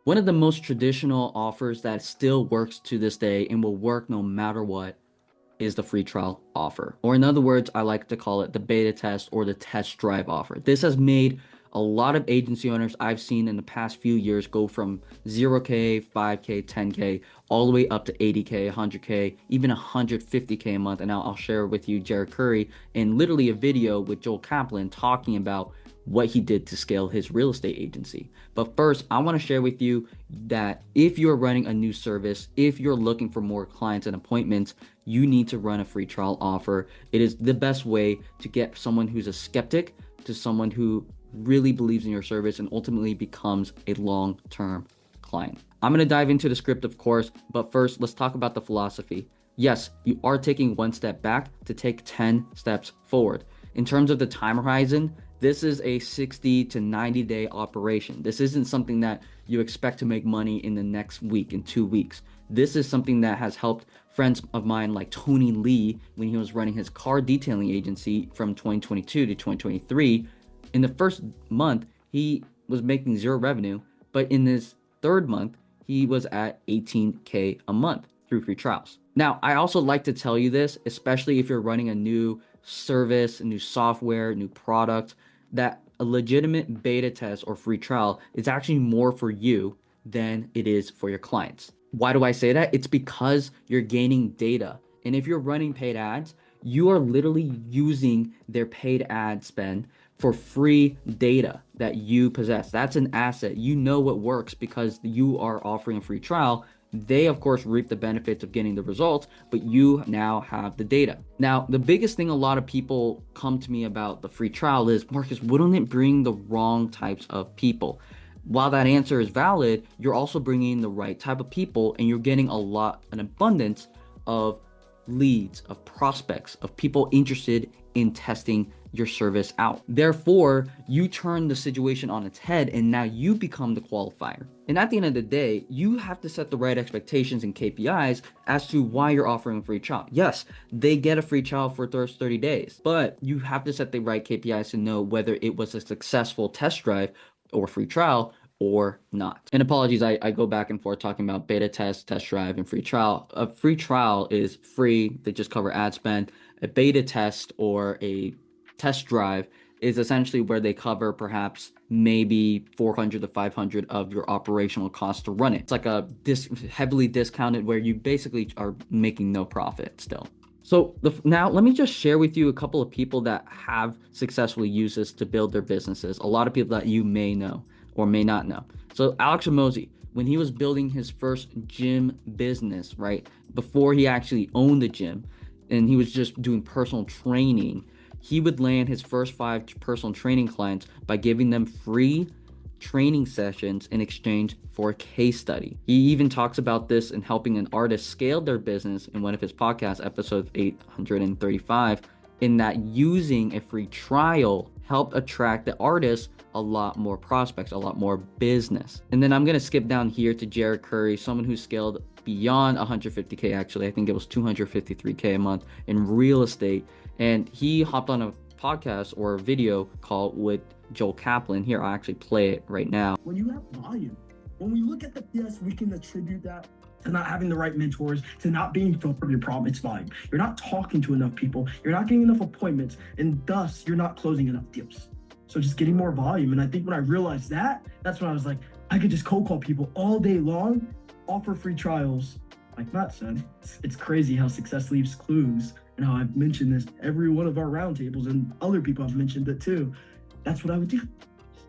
One of the most traditional offers that still works to this day and will work no matter what is the free trial offer. Or in other words, I like to call it the beta test or the test drive offer. This has made a lot of agency owners I've seen in the past few years go from 0K, 5K, 10K, all the way up to 80K, 100K, even 150K a month. And now I'll share with you Jared Curry in literally a video with Joel Kaplan talking about what he did to scale his real estate agency. But first, I want to share with you that if you're running a new service, if you're looking for more clients and appointments, you need to run a free trial offer. It is the best way to get someone who's a skeptic to someone who really believes in your service and ultimately becomes a long-term client. I'm going to dive into the script, of course, but first, let's talk about the philosophy. Yes, you are taking one step back to take 10 steps forward. In terms of the time horizon, this is a 60 to 90 day operation. This isn't something that you expect to make money in the next week, in 2 weeks. This is something that has helped friends of mine like Tony Lee when he was running his car detailing agency from 2022 to 2023. In the first month, he was making zero revenue, but in this third month, he was at 18K a month through free trials. Now, I also like to tell you this, especially if you're running a new service, a new software, new product, that a legitimate beta test or free trial is actually more for you than it is for your clients. Why do I say that? It's because you're gaining data. And if you're running paid ads, you are literally using their paid ad spend for free data that you possess. That's an asset. You know what works because you are offering a free trial. They, of course, reap the benefits of getting the results, but you now have the data. Now, the biggest thing a lot of people come to me about the free trial is, Marcus, wouldn't it bring the wrong types of people? While that answer is valid, you're also bringing the right type of people and you're getting an abundance of leads, of prospects, of people interested in testing your service out. Therefore, you turn the situation on its head and now you become the qualifier. And at the end of the day, you have to set the right expectations and KPIs as to why you're offering a free trial. Yes, they get a free trial for 30 days, but you have to set the right KPIs to know whether it was a successful test drive or free trial or not. And apologies, I go back and forth talking about beta test, test drive, and free trial. A free trial is free. They just cover ad spend. A beta test or a test drive is essentially where they cover perhaps maybe 400 to 500 of your operational costs to run it. It's like a heavily discounted where you basically are making no profit still. So now let me just share with you a couple of people that have successfully used this to build their businesses. A lot of people that you may know or may not know. So Alex Hormozi, when he was building his first gym business, right, before he actually owned the gym and he was just doing personal training, he would land his first 5 personal training clients by giving them free training sessions in exchange for a case study. He even talks about this in helping an artist scale their business in one of his podcasts, episode 835, in that using a free trial helped attract the artist a lot more prospects, a lot more business. And then I'm going to skip down here to Jared Curry, someone who scaled beyond 150K. Actually, I think it was 253K a month in real estate. And he hopped on a podcast or a video call with Joel Kaplan. Here, I'll actually play it right now. When you have volume, when we look at the PS, we can attribute that to not having the right mentors, to not being filled with your problem. It's volume. You're not talking to enough people. You're not getting enough appointments, and thus you're not closing enough deals. So just getting more volume. And I think when I realized that, that's when I was like, I could just cold call people all day long, offer free trials. Like Matt said, it's crazy how success leaves clues, and how I've mentioned this every one of our roundtables, and other people have mentioned it too. That's what I would do.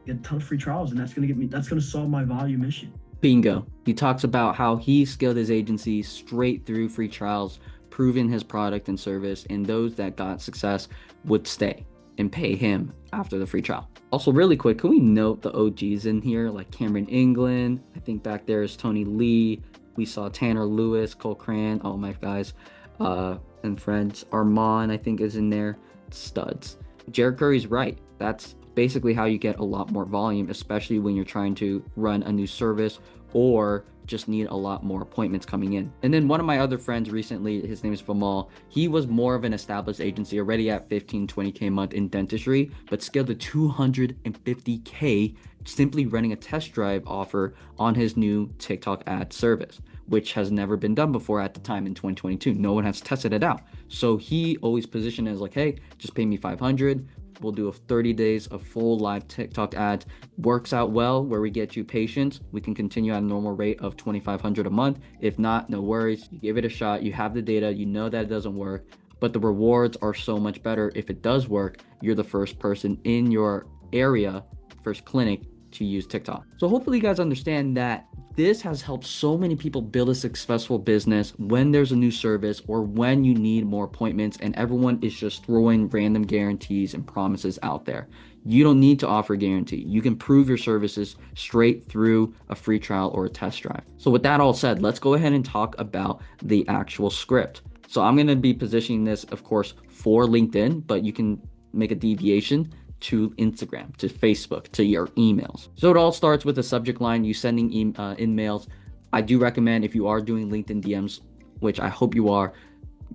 Get a ton of free trials, and that's gonna solve my volume issue. Bingo. He talks about how he scaled his agency straight through free trials, proving his product and service, and those that got success would stay and pay him after the free trial. Also, really quick, can we note the OGs in here, like Cameron England? I think back there is Tony Lee. We saw Tanner Lewis, Cole Cran, all my guys and friends. Armand, I think, is in there. Studs. Jared Curry's right. That's basically how you get a lot more volume, especially when you're trying to run a new service or just need a lot more appointments coming in. And then one of my other friends recently, his name is Famal, he was more of an established agency, already at 15, 20K a month in dentistry, but scaled to 250K simply running a test drive offer on his new TikTok ad service, which has never been done before at the time in 2022. No one has tested it out. So he always positioned it as like, hey, just pay me 500. We'll do a 30 days of full live TikTok ads. Works out well where we get you patients. We can continue at a normal rate of 2,500 a month. If not, no worries. You give it a shot. You have the data. You know that it doesn't work, but the rewards are so much better. If it does work, you're the first person in your area, first clinic to use TikTok. So hopefully you guys understand that this has helped so many people build a successful business when there's a new service or when you need more appointments and everyone is just throwing random guarantees and promises out there. You don't need to offer a guarantee. You can prove your services straight through a free trial or a test drive. So with that all said, let's go ahead and talk about the actual script. So I'm going to be positioning this, of course, for LinkedIn, but you can make a deviation to Instagram, to Facebook, to your emails. So it all starts with a subject line, you sending emails. I do recommend, if you are doing LinkedIn DMs, which I hope you are,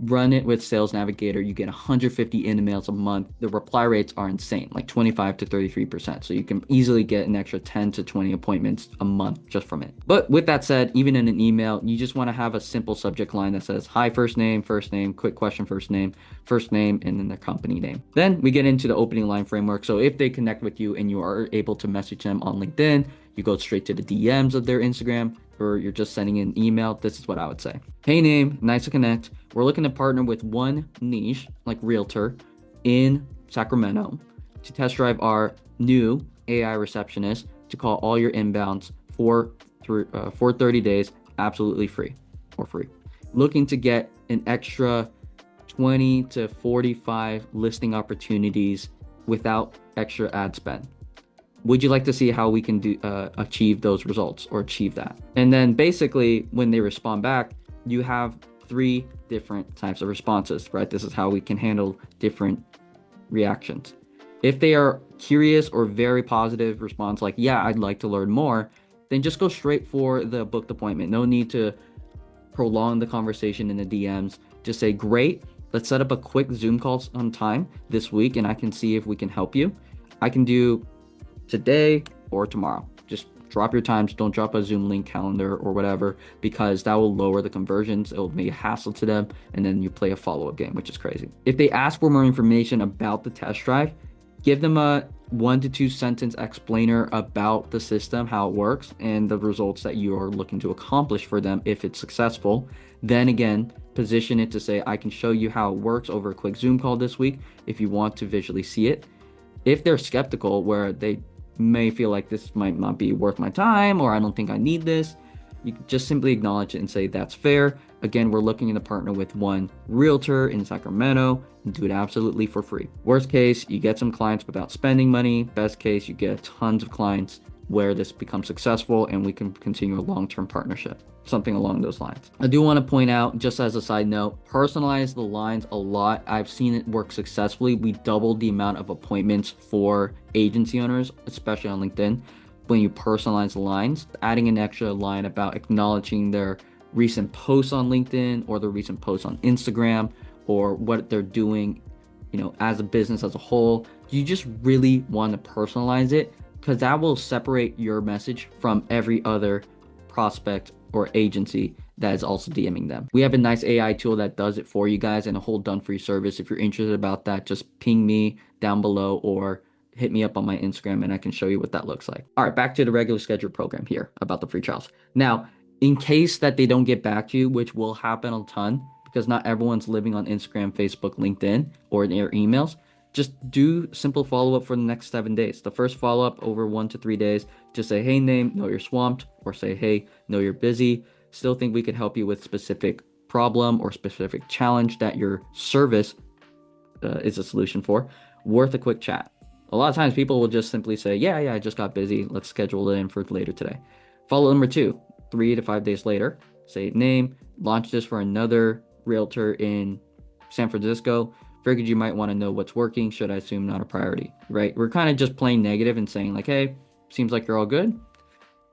run it with Sales Navigator. You get 150 emails a month. The reply rates are insane, like 25 to 33%. So you can easily get an extra 10 to 20 appointments a month just from it. But with that said, even in an email, you just want to have a simple subject line that says, hi, first name, quick question, first name, and then their company name. Then we get into the opening line framework. So if they connect with you and you are able to message them on LinkedIn, you go straight to the DMs of their Instagram, or you're just sending an email, this is what I would say. Hey name, nice to connect. We're looking to partner with one niche, like realtor, in Sacramento to test drive our new AI receptionist to call all your inbounds for 30 days, absolutely free or free. Looking to get an extra 20 to 45 listing opportunities without extra ad spend. Would you like to see how we can achieve those results or achieve that? And then basically when they respond back, you have 3 different types of responses, right? This is how we can handle different reactions. If they are curious or very positive response, like, yeah, I'd like to learn more, then just go straight for the booked appointment. No need to prolong the conversation in the DMs. Just say, great, let's set up a quick Zoom call on time this week and I can see if we can help you. I can do today or tomorrow. Just drop your times. Don't drop a Zoom link, calendar, or whatever, because that will lower the conversions. It will make a hassle to them, and then you play a follow-up game, which is crazy. If they ask for more information about the test drive, give them a 1 to 2 sentence explainer about the system, how it works, and the results that you are looking to accomplish for them if it's successful. Then again, position it to say, I can show you how it works over a quick Zoom call this week if you want to visually see it. If they're skeptical, where they may feel like this might not be worth my time, or I don't think I need this, you can just simply acknowledge it and say that's fair. Again, we're looking to partner with one realtor in Sacramento and do it absolutely for free. Worst case, you get some clients without spending money. Best case, you get tons of clients where this becomes successful and we can continue a long-term partnership, something along those lines. I do want to point out, just as a side note, personalize the lines a lot. I've seen it work successfully. We doubled the amount of appointments for agency owners, especially on LinkedIn, when you personalize the lines. Adding an extra line about acknowledging their recent posts on LinkedIn or their recent posts on Instagram or what they're doing, as a business as a whole. You just really want to personalize it, because that will separate your message from every other prospect or agency that is also DMing them. We have a nice AI tool that does it for you guys and a whole done for you service. If you're interested about that, just ping me down below or hit me up on my Instagram and I can show you what that looks like. All right, back to the regular schedule program here about the free trials. Now, in case that they don't get back to you, which will happen a ton because not everyone's living on Instagram, Facebook, LinkedIn, or their emails, just do simple follow-up for the next 7 days. The first follow-up over 1 to 3 days, just say, hey, name, know you're swamped, or say, hey, know you're busy. Still think we could help you with specific problem or specific challenge that your service is a solution for. Worth a quick chat. A lot of times people will just simply say, yeah, I just got busy. Let's schedule it in for later today. Follow number 2, 3 to 5 days later, say, name, launch this for another realtor in San Francisco. Figured you might want to know what's working. Should I assume not a priority, right? We're kind of just playing negative and saying like, hey, seems like you're all good.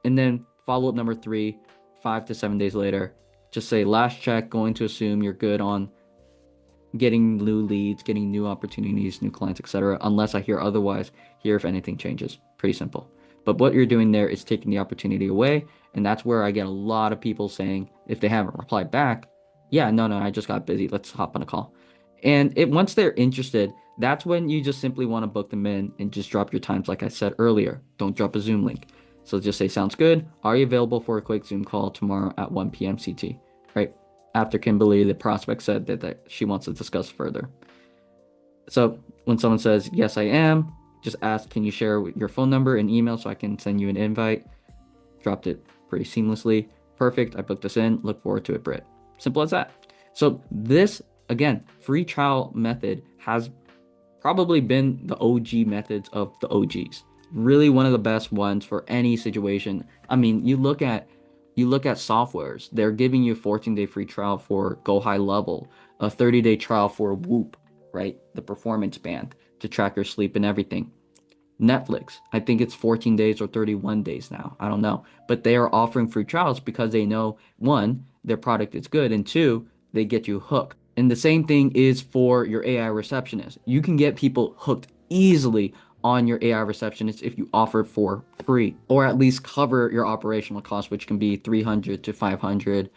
And then follow-up number 3, 5 to 7 days later, just say last check, going to assume you're good on getting new leads, getting new opportunities, new clients, etc. Unless I hear otherwise, here if anything changes. Pretty simple. But what you're doing there is taking the opportunity away. And that's where I get a lot of people saying, if they haven't replied back, yeah, no, I just got busy. Let's hop on a call. And once they're interested, that's when you just simply want to book them in and just drop your times, like I said earlier. Don't drop a Zoom link. So just say, sounds good. Are you available for a quick Zoom call tomorrow at 1 p.m. CT? Right? After Kimberly, the prospect, said that she wants to discuss further. So when someone says, yes, I am, just ask, can you share your phone number and email so I can send you an invite? Dropped it pretty seamlessly. Perfect. I booked this in. Look forward to it, Britt. Simple as that. So this, again, free trial method has probably been the OG methods of the OGs. Really one of the best ones for any situation. I mean, you look at softwares, they're giving you a 14-day free trial for Go High Level, a 30-day trial for Whoop, right? The performance band to track your sleep and everything. Netflix, I think it's 14 days or 31 days now. I don't know. But they are offering free trials because they know, one, their product is good, and two, they get you hooked. And the same thing is for your AI receptionist. You can get people hooked easily on your AI receptionist if you offer it for free, or at least cover your operational costs, which can be 300 to 500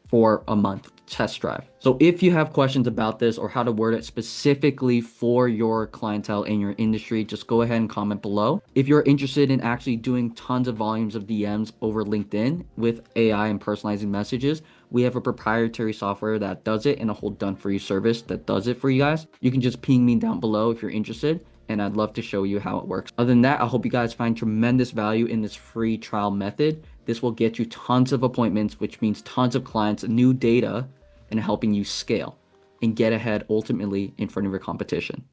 for a month test drive. So if you have questions about this or how to word it specifically for your clientele in your industry, just go ahead and comment below. If you're interested in actually doing tons of volumes of DMs over LinkedIn with AI and personalizing messages, we have a proprietary software that does it and a whole done for you service that does it for you guys. You can just ping me down below if you're interested, and I'd love to show you how it works. Other than that, I hope you guys find tremendous value in this free trial method. This will get you tons of appointments, which means tons of clients, new data, and helping you scale and get ahead ultimately in front of your competition.